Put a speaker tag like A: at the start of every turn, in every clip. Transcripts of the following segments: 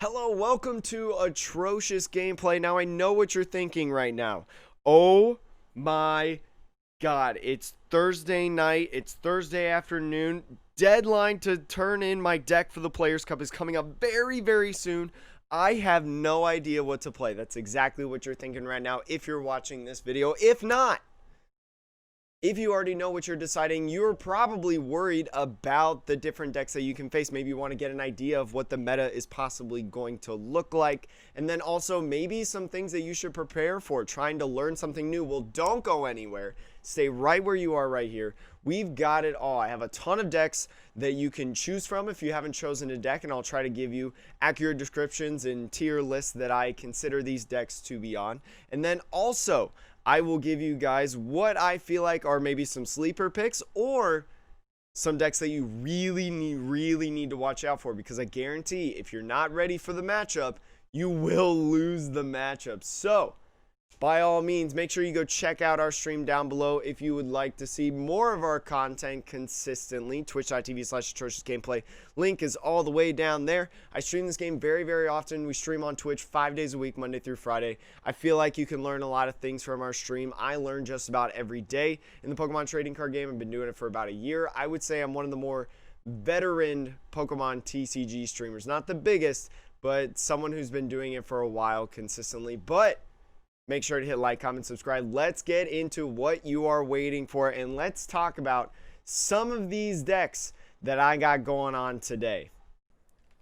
A: Hello, welcome to atrocious gameplay. Now I know what you're thinking right now. Oh my god, it's Thursday night, it's Thursday afternoon. Deadline to turn in my deck for the Players Cup is coming up very soon. I have no idea what to play. That's exactly what you're thinking right now if you're watching this video. If not, if you already know what you're deciding, you're probably worried about the different decks that you can face. Maybe you want to get an idea of what the meta is possibly going to look like. And then also maybe some things that you should prepare for, trying to learn something new. Well, don't go anywhere. Stay right where you are right here. We've got it all. I have a ton of decks that you can choose from if you haven't chosen a deck, and I'll try to give you accurate descriptions and tier lists that I consider these decks to be on. And then also, I will give you guys what I feel like are maybe some sleeper picks or some decks that you really need to watch out for, because I guarantee if you're not ready for the matchup, you will lose the matchup. So, by all means, make sure you go check out our stream down below if you would like to see more of our content consistently. Twitch.tv/atrociousgameplay. Link is all the way down there. I stream this game very often. We stream on Twitch 5 days a week, Monday through Friday. I feel like you can learn a lot of things from our stream. I learn just about every day in the Pokemon trading card game. I've been doing it for about a year. I would say I'm one of the more veteran Pokemon TCG streamers. Not the biggest, but someone who's been doing it for a while consistently. But make sure to hit like, comment, subscribe. Let's get into what you are waiting for, and let's talk about some of these decks that I got going on today.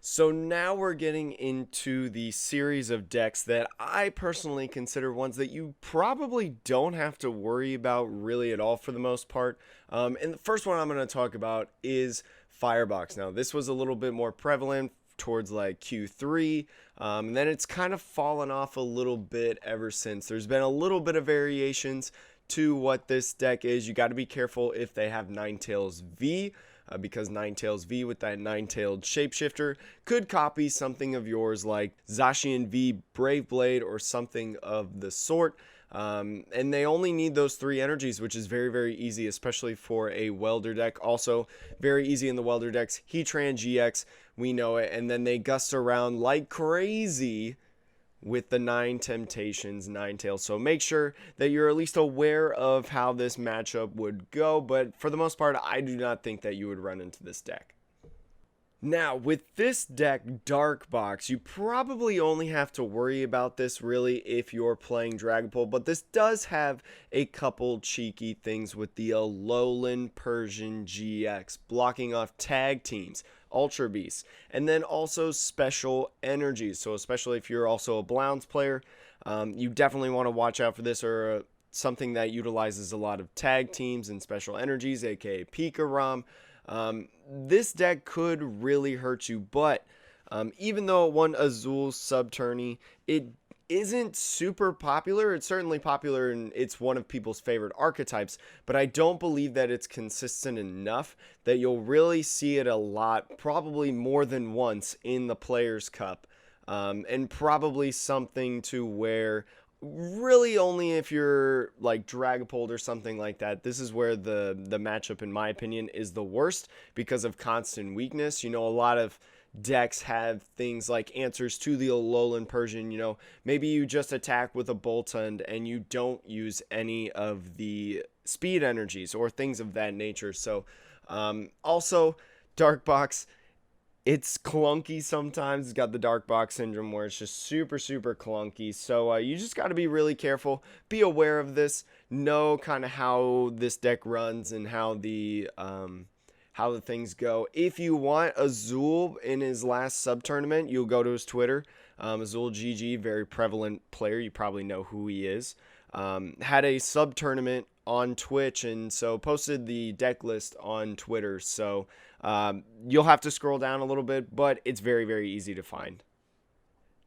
A: So now we're getting into the series of decks that I personally consider ones that you probably don't have to worry about really at all for the most part. And the first one I'm going to talk about is FIREBOX. Now, this was a little bit more prevalent towards like Q3, and then it's kind of fallen off a little bit ever since. There's been a little bit of variations to what this deck is. You got to be careful if they have Ninetales V, because Ninetales V with that nine-tailed shapeshifter could copy something of yours like ZACIAN V Brave Blade or something of the sort. And they only need those 3 energies, which is very easy, especially for a welder deck. Also very easy in the welder decks. Heatran GX, we know it, and then they gust around like crazy with the 9 Temptations Ninetales. So make sure that you're at least aware of how this matchup would go, but for the most part, I do not think that you would run into this deck. Now, with this deck, Dark Box, you probably only have to worry about this really if you're playing Dragapult, but this does have a couple cheeky things with the Alolan Persian GX, blocking off tag teams, Ultra Beasts, and then also special energies. So especially if you're also a Blounce player, you definitely want to watch out for this, or something that utilizes a lot of tag teams and special energies, aka Pika-Rom. This deck could really hurt you, but even though it won Azul Sub-Tourney, it isn't super popular. It's certainly popular and it's one of people's favorite archetypes, but I don't believe that it's consistent enough that you'll really see it a lot, probably more than once in the Players' Cup, and probably something to where really only if you're like Dragapult or something like that. This is where the matchup, in my opinion, is the worst because of constant weakness. You know, a lot of decks have things like answers to the Alolan Persian. You know, maybe you just attack with a Boltund and you don't use any of the speed energies or things of that nature. So also Dark Box, it's clunky sometimes. It's got the Dark Box syndrome where it's just super clunky. So you just got to be really careful. Be aware of this. Know kind of how this deck runs and how the things go. If you want Azul in his last sub-tournament, you'll go to his Twitter. Azul GG, very prevalent player. You probably know who he is. Had a sub-tournament on Twitch, and so posted the deck list on Twitter. So you'll have to scroll down a little bit, but it's very easy to find.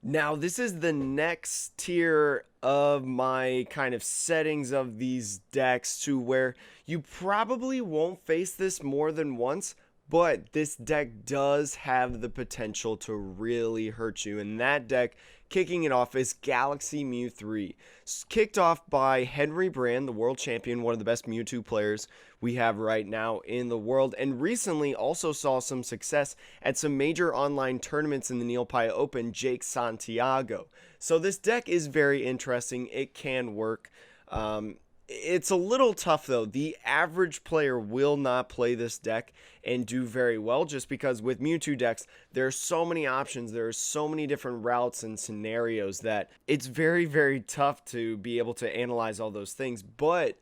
A: Now, this is the next tier of my kind of settings of these decks, to where you probably won't face this more than once, but this deck does have the potential to really hurt you. And that deck, kicking it off, is Galaxy Mew 3. Kicked off by Henry Brand, the world champion, one of the best Mewtwo players we have right now in the world, and recently also saw some success at some major online tournaments in the Neopaya Open, Jake Santiago. So this deck is very interesting. It can work. It's a little tough though. The average player will not play this deck and do very well, just because with Mewtwo decks, there are so many options, there are so many different routes and scenarios that it's very, very tough to be able to analyze all those things. But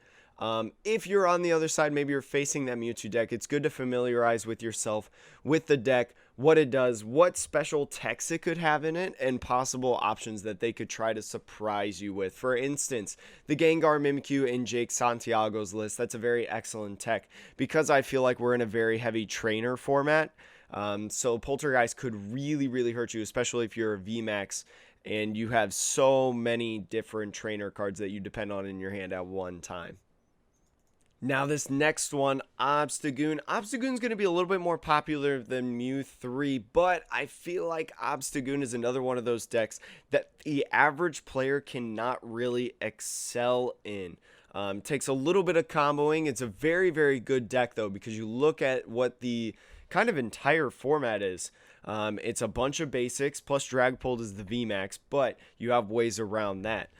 A: if you're on the other side, maybe you're facing that Mewtwo deck, it's good to familiarize with yourself with the deck, what it does, what special techs it could have in it, and possible options that they could try to surprise you with. For instance, the Gengar Mimikyu in Jake Santiago's list, that's a very excellent tech, because I feel like we're in a very heavy trainer format. So Poltergeist could really, really hurt you, especially if you're a VMAX and you have so many different trainer cards that you depend on in your hand at one time. Now this next one, Obstagoon. Obstagoon's going to be a little bit more popular than Mew 3, but I feel like Obstagoon is another one of those decks that the average player cannot really excel in. Takes a little bit of comboing. It's a very, very good deck though, because you look at what the kind of entire format is. It's a bunch of basics, plus Dragapult is the VMAX, but you have ways around that.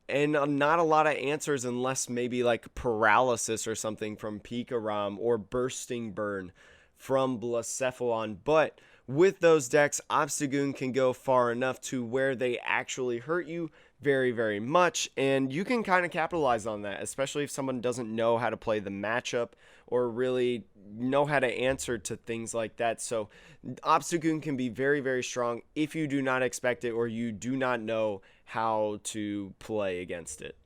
A: And not a lot of answers unless maybe like Paralysis or something from Pikarom, or Bursting Burn from Blacephalon. But with those decks, Obstagoon can go far enough to where they actually hurt you very, very much, and you can kind of capitalize on that, especially if someone doesn't know how to play the matchup or really know how to answer to things like that. So Obstagoon can be very, very strong if you do not expect it or you do not know how to play against it.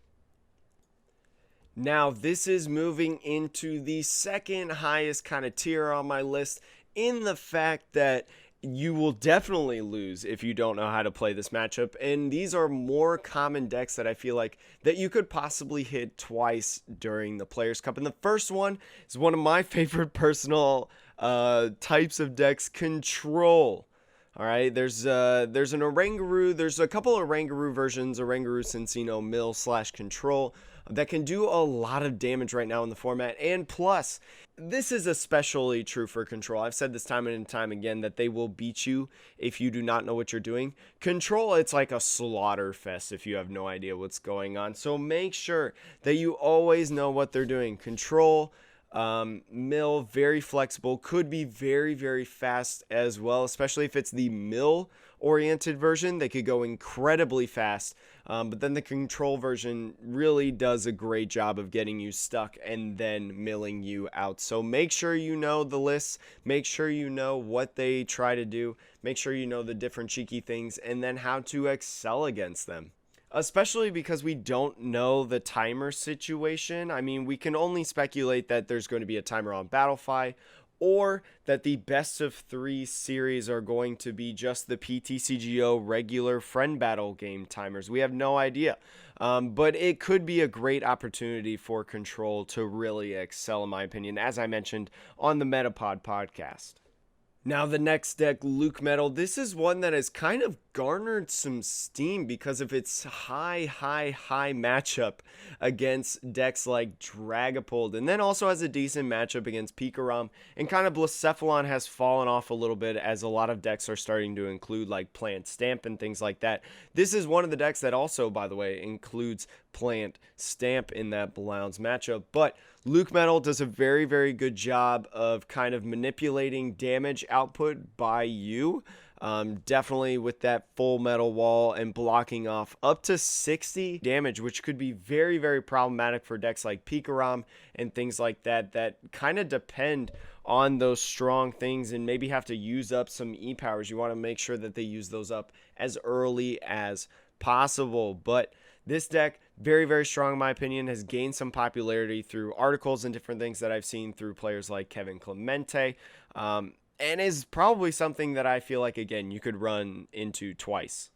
A: Now this is moving into the second highest kind of tier on my list, in the fact that you will definitely lose if you don't know how to play this matchup, and these are more common decks that I feel like that you could possibly hit twice during the Players Cup. And the first one is one of my favorite personal types of decks, Control. All right, there's an Oranguru, there's a couple of Oranguru versions, Oranguru Cincino Mill / Control, that can do a lot of damage right now in the format. And plus, this is especially true for Control. I've said this time and time again that they will beat you if you do not know what you're doing. Control, it's like a slaughter fest if you have no idea what's going on. So make sure that you always know what they're doing. Control, Mill, very flexible, could be very, very fast as well, especially if it's the Mill oriented version. They could go incredibly fast, but then the Control version really does a great job of getting you stuck and then milling you out. So make sure you know the lists, make sure you know what they try to do, make sure you know the different cheeky things, and then how to excel against them. Especially because we don't know the timer situation. I mean, we can only speculate that there's going to be a timer on Battlefy, or that the best of 3 series are going to be just the PTCGO regular friend battle game timers. We have no idea. But it could be a great opportunity for Control to really excel, in my opinion, as I mentioned on the Metapod podcast. Now the next deck, LUCMETAL, this is one that has kind of garnered some steam because of its high matchup against decks like Dragapult, and then also has a decent matchup against Pikarom, and kind of Blacephalon has fallen off a little bit as a lot of decks are starting to include like Plant Stamp and things like that. This is one of the decks that also, by the way, includes Plant Stamp in that Blounce matchup, but LUCMETAL does a very, very good job of kind of manipulating damage output by you. Definitely with that full metal wall and blocking off up to 60 damage, which could be very, very problematic for decks like Pikarom and things like that, that kind of depend on those strong things and maybe have to use up some E-powers. You want to make sure that they use those up as early as possible. But this deck, very, very strong in my opinion, has gained some popularity through articles and different things that I've seen through players like Kevin Clemente, and is probably something that I feel like, again, you could run into twice.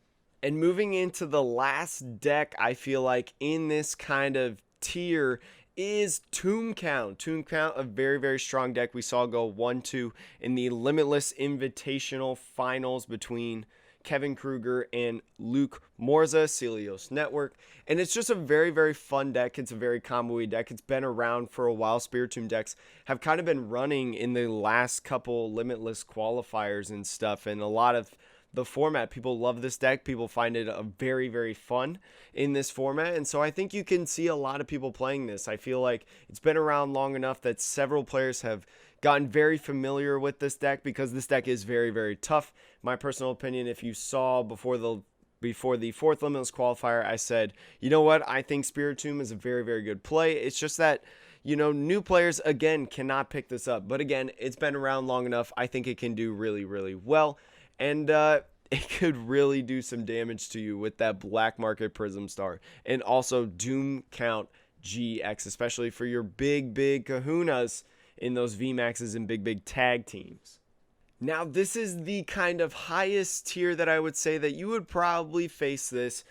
A: And moving into the last deck, I feel like in this kind of tier is Tomb Count. Tomb Count, a very, very strong deck. We saw go 1-2 in the Limitless Invitational Finals between Kevin Kruger and Luke Morza, Celios Network. And it's just a very, very fun deck. It's a very combo-y deck. It's been around for a while. Spiritomb decks have kind of been running in the last couple Limitless qualifiers and stuff. And a lot of the format, people love this deck. People find it a very, very fun in this format. And so I think you can see a lot of people playing this. I feel like it's been around long enough that several players have gotten very familiar with this deck because this deck is very, very tough. My personal opinion, if you saw before the fourth Limitless qualifier, I said, you know what, I think Spiritomb is a very, very good play. It's just that, you know, new players, again, cannot pick this up. But again, it's been around long enough. I think it can do really, really well. And it could really do some damage to you with that Black Market Prism Star. And also Doom Count GX, especially for your big, big kahunas in those VMAXs and big, big tag teams. Now, this is the kind of highest tier that I would say that you would probably face this.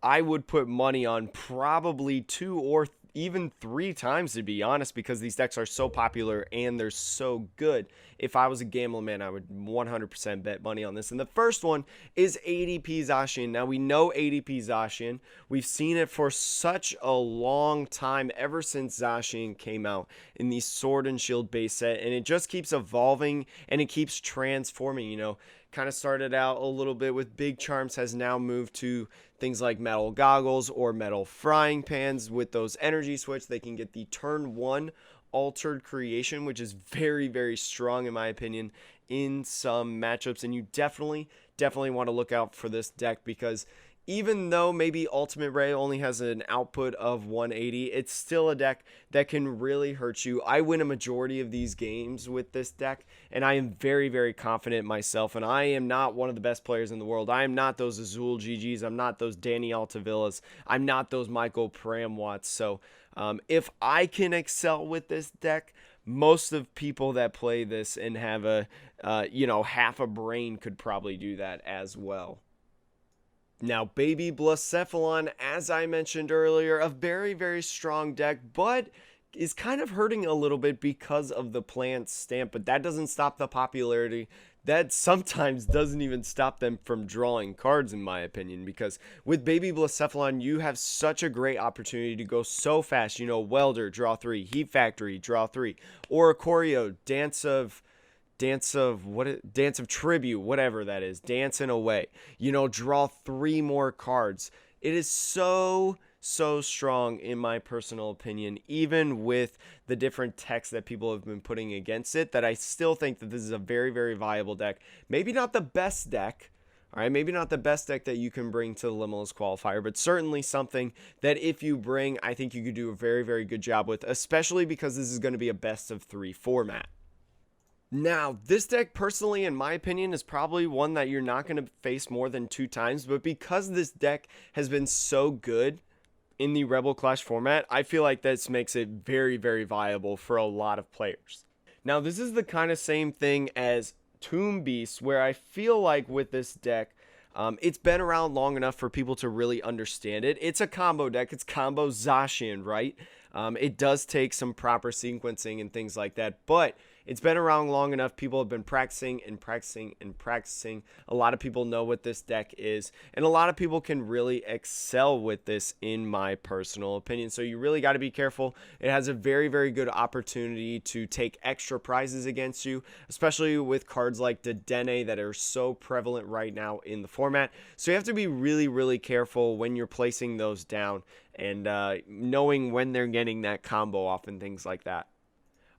A: I would put money on probably 2 or even 3 times, to be honest, because these decks are so popular and they're so good. If I was a gambling man, I would 100% bet money on this. And the first one is ADP ZACIAN. Now, we know ADP ZACIAN. We've seen it for such a long time, ever since ZACIAN came out in the Sword and Shield base set. And it just keeps evolving and it keeps transforming, you know. Kind of started out a little bit with big charms, has now moved to things like metal goggles or metal frying pans. With those energy switch, they can get the turn 1 altered creation, which is very, very strong in my opinion in some matchups. And you definitely want to look out for this deck, because even though maybe Ultimate Ray only has an output of 180, it's still a deck that can really hurt you. I win a majority of these games with this deck, and I am very, very confident myself, and I am not one of the best players in the world. I am not those Azul GGs. I'm not those Danny Altavillas. I'm not those Michael Pramwats. So if I can excel with this deck, most of people that play this and have a, half a brain could probably do that as well. Now, Baby Blacephalon, as I mentioned earlier, a very, very strong deck, but is kind of hurting a little bit because of the plant stamp, but that doesn't stop the popularity. That sometimes doesn't even stop them from drawing cards, in my opinion, because with Baby Blacephalon, you have such a great opportunity to go so fast. You know, Welder, draw 3, Heat Factory, draw 3, or Choreo, Dance of Tribute, whatever that is, dancing away, you know, draw 3 more cards. It is so strong in my personal opinion, even with the different techs that people have been putting against it, that I still think that this is a very, very viable deck. Maybe not the best deck, all right, maybe not the best deck that you can bring to the Limitless qualifier, but certainly something that if you bring, I think you could do a very, very good job with, especially because this is going to be a best of 3 format. Now, this deck, personally, in my opinion, is probably one that you're not going to face more than 2 times, but because this deck has been so good in the Rebel Clash format, I feel like this makes it very, very viable for a lot of players. Now, this is the kind of same thing as Tomb Beast, where I feel like with this deck, it's been around long enough for people to really understand it. It's a combo deck. It's combo ZACIAN, right? It does take some proper sequencing and things like that, but it's been around long enough. People have been practicing and practicing and practicing. A lot of people know what this deck is, and a lot of people can really excel with this, in my personal opinion. So you really got to be careful. It has a very, very good opportunity to take extra prizes against you, especially with cards like Dedenne that are so prevalent right now in the format. So you have to be really, really careful when you're placing those down, and knowing when they're getting that combo off and things like that.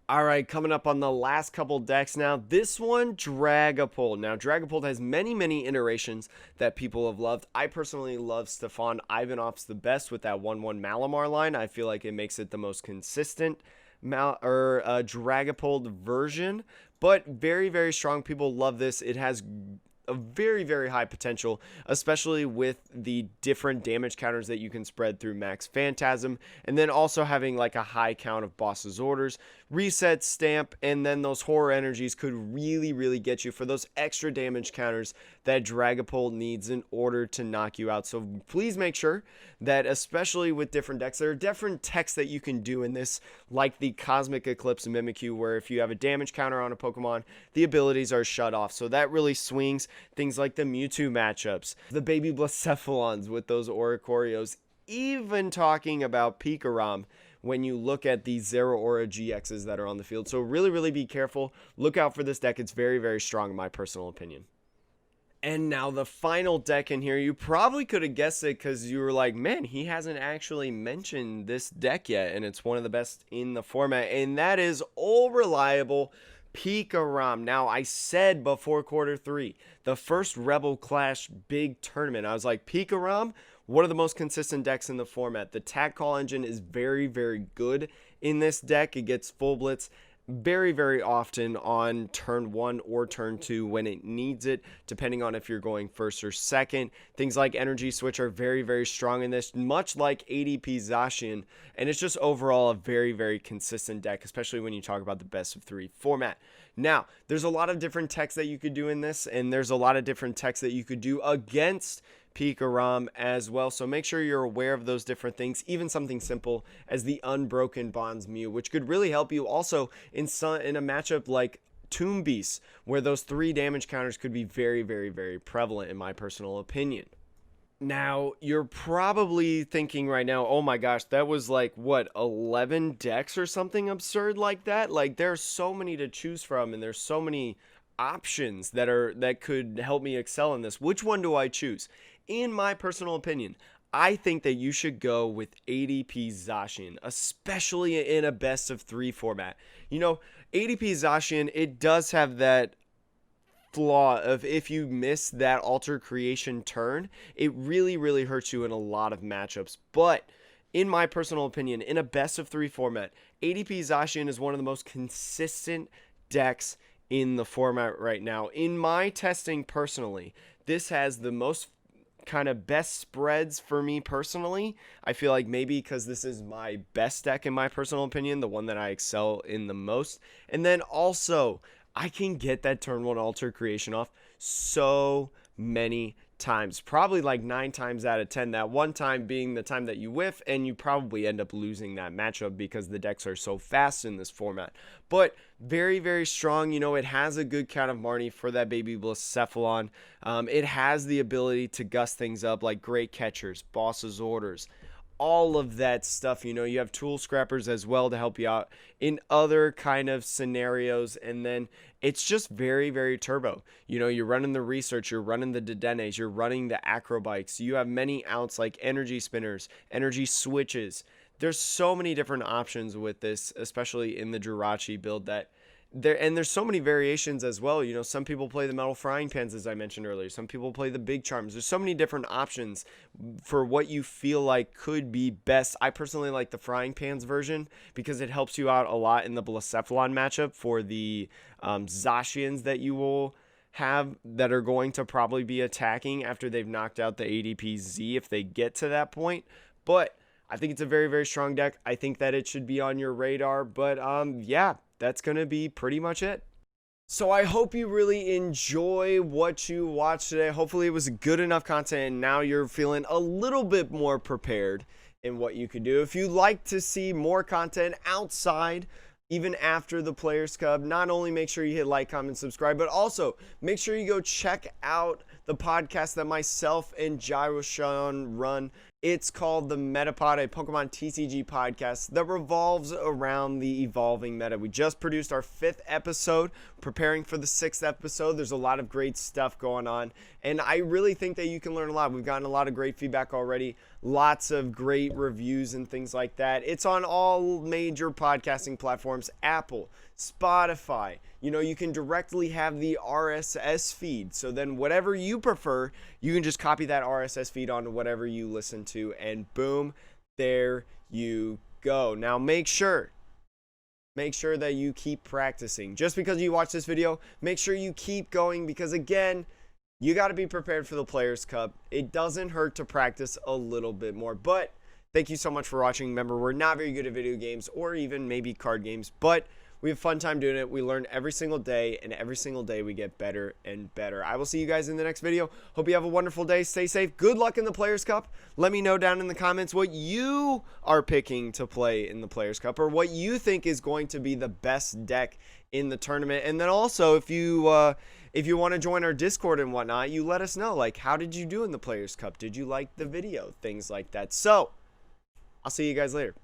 A: All right, coming up on the last couple decks now. This one, Dragapult. Now, Dragapult has many, many iterations that people have loved. I personally love Stefan Ivanov's the best with that 1/1 Malamar line. I feel like it makes it the most consistent Dragapult version, but very, very strong. People love this. It has a very, very high potential, especially with the different damage counters that you can spread through Max Phantasm, and then also having like a high count of Boss's Orders, Reset Stamp, and then those Horror Energies could really, really get you for those extra damage counters that Dragapult needs in order to knock you out. So please make sure that, especially with different decks, there are different techs that you can do in this, like the Cosmic Eclipse Mimikyu, where if you have a damage counter on a Pokemon, the abilities are shut off. So that really swings things like the Mewtwo matchups, the Baby Blacephalons with those Oricorios, even talking about Pikarom when you look at the Zeraora GXs that are on the field. So really, really be careful. Look out for this deck. It's very, very strong in my personal opinion. And now the final deck in here, you probably could have guessed it because you were like, man, he hasn't actually mentioned this deck yet, and it's one of the best in the format, and that is all reliable Pikarom. Now, I said before quarter 3, the first Rebel Clash big tournament, I was like, Pikarom, one of the most consistent decks in the format. The Tag Call engine is very, very good in this deck. It gets full blitz very, very often on turn 1 or turn 2 when it needs it, depending on if you're going first or second. Things like Energy Switch are very, very strong in this, much like ADP ZACIAN, and it's just overall a very, very consistent deck, especially when you talk about the best of 3 format. Now, there's a lot of different techs that you could do in this, and there's a lot of different techs that you could do against Pikarom as well, so make sure you're aware of those different things, even something simple as the Unbroken Bonds Mew, which could really help you also in a matchup like Tomb Beast, where those 3 damage counters could be very, very, very prevalent in my personal opinion. Now, you're probably thinking right now, oh my gosh, that was like, what, 11 decks or something absurd like that? Like, there's so many to choose from, and there's so many options that could help me excel in this. Which one do I choose? In my personal opinion, I think that you should go with ADP ZACIAN, especially in a best of 3 format. You know, ADP ZACIAN, it does have that flaw of if you miss that Alter Creation turn, it really, really hurts you in a lot of matchups. But in my personal opinion, in a best of 3 format, ADP ZACIAN is one of the most consistent decks in the format right now. In my testing personally, this has the most kind of best spreads for me personally. I feel like maybe because this is my best deck in my personal opinion, the one that I excel in the most. And then also, I can get that turn 1 Alter Creation off so many times, probably like 9 times out of 10, that one time being the time that you whiff and you probably end up losing that matchup because the decks are so fast in this format. But very, very strong. You know, it has a good count of Marnie for that Baby Blacephalon. It has the ability to gust things up like Great Catchers, Boss's Orders, all of that stuff. You know, you have Tool Scrappers as well to help you out in other kind of scenarios, and then it's just very, very turbo. You know, you're running the Research, you're running the Dedenes, you're running the Acrobikes, you have many outs like Energy Spinners, Energy Switches. There's so many different options with this, especially in the Jirachi build, that there's so many variations as well. You know, some people play the Metal Frying Pans, as I mentioned earlier. Some people play the Big Charms. There's so many different options for what you feel like could be best. I personally like the Frying Pans version because it helps you out a lot in the Blacephalon matchup for the Zacians that you will have that are going to probably be attacking after they've knocked out the ADP Z if they get to that point. But I think it's a very, very strong deck. I think that it should be on your radar. But yeah, that's going to be pretty much it. So I hope you really enjoy what you watched today. Hopefully it was good enough content and now you're feeling a little bit more prepared in what you could do. If you'd like to see more content outside, even after the Players Cup, not only make sure you hit like, comment, subscribe, but also make sure you go check out the podcast that myself and Gyroshawn run. It's called the Metapod, a Pokemon TCG podcast that revolves around the evolving meta. We just produced our 5th episode, preparing for the 6th episode. There's a lot of great stuff going on, and I really think that you can learn a lot. We've gotten a lot of great feedback already, lots of great reviews and things like that. It's on all major podcasting platforms, Apple, Spotify. You know, you can directly have the RSS feed. So then whatever you prefer, you can just copy that RSS feed onto whatever you listen to, and boom, there you go. Now make sure that you keep practicing. Just because you watch this video, make sure you keep going, because again, You got to be prepared for the Players' Cup. It doesn't hurt to practice a little bit more. But thank you so much for watching. Remember, we're not very good at video games or even maybe card games, but we have a fun time doing it. We learn every single day, and every single day we get better and better. I will see you guys in the next video. Hope you have a wonderful day. Stay safe. Good luck in the Players' Cup. Let me know down in the comments what you are picking to play in the Players' Cup, or what you think is going to be the best deck in the tournament. And then also, if you want to join our Discord and whatnot, you let us know. Like, how did you do in the Players' Cup? Did you like the video? Things like that. So, I'll see you guys later.